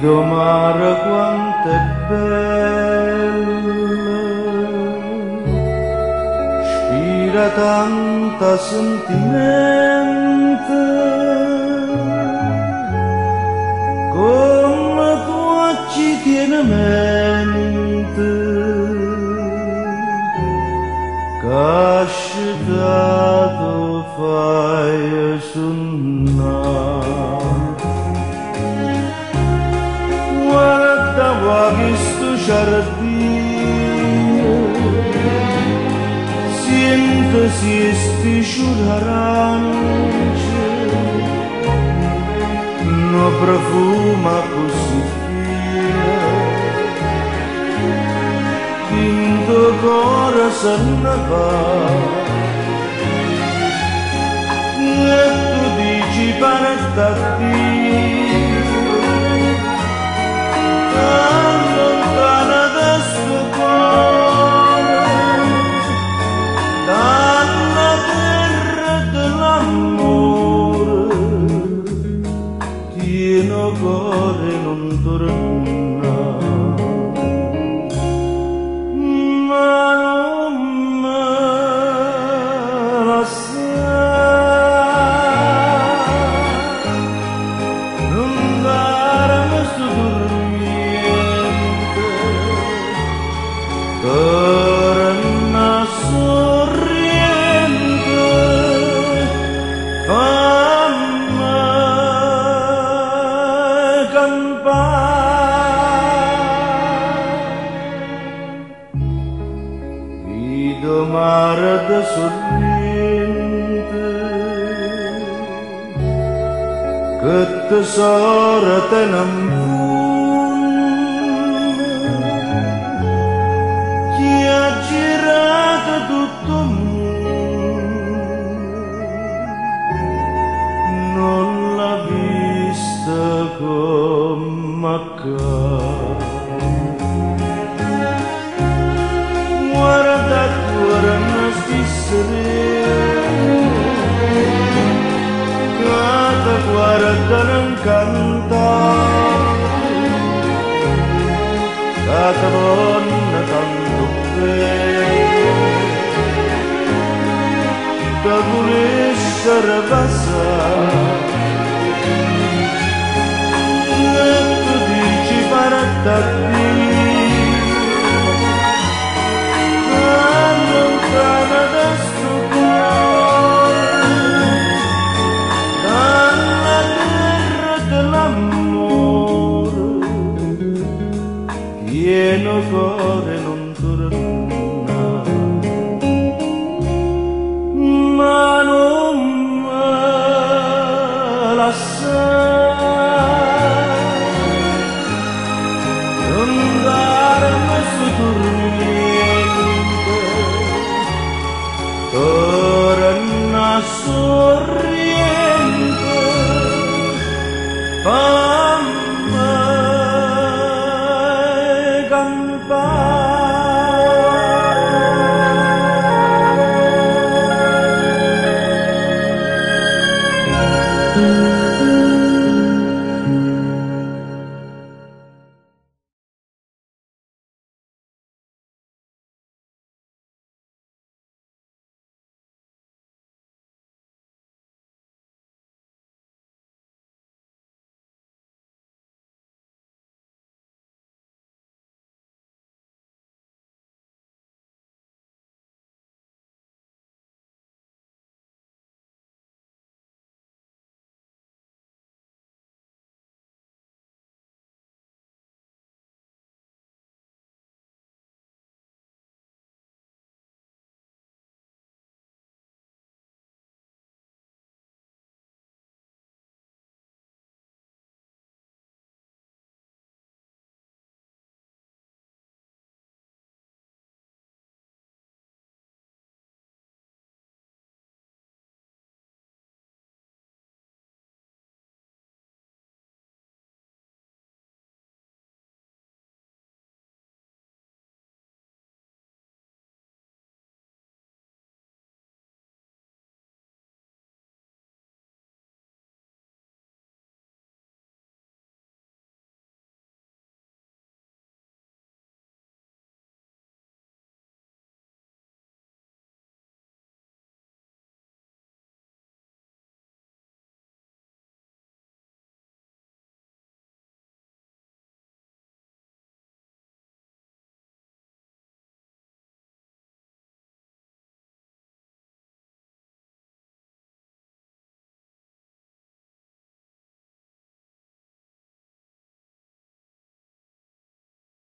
Vedo mare quanto è bella, spira tanta sentimento, come tu ci tieni mente, cascitato fai suonare. Guarda questo giardino, sento si spisciuta arancia, no profuma così fine, finto cuore se ne va. E tu dici paretta lontana da sto cuore, dalla terra dell'amore, tieno cuore non torna, ma non me la sa, non darmi sto torna sorriente, fammi campare. Vedo mare da sorriente, che tesoro te non ha girato tutto il mondo, non l'ha vista come guarda cuore non stessere, cata guarda non cantare, cata donna tanto da volessere passare, e tu dici paretta lontana da sto cuore, dalla terra dell'amore, pieno cuore non torna, ma non me la sa, non darmi sto tormento, torna sorriente.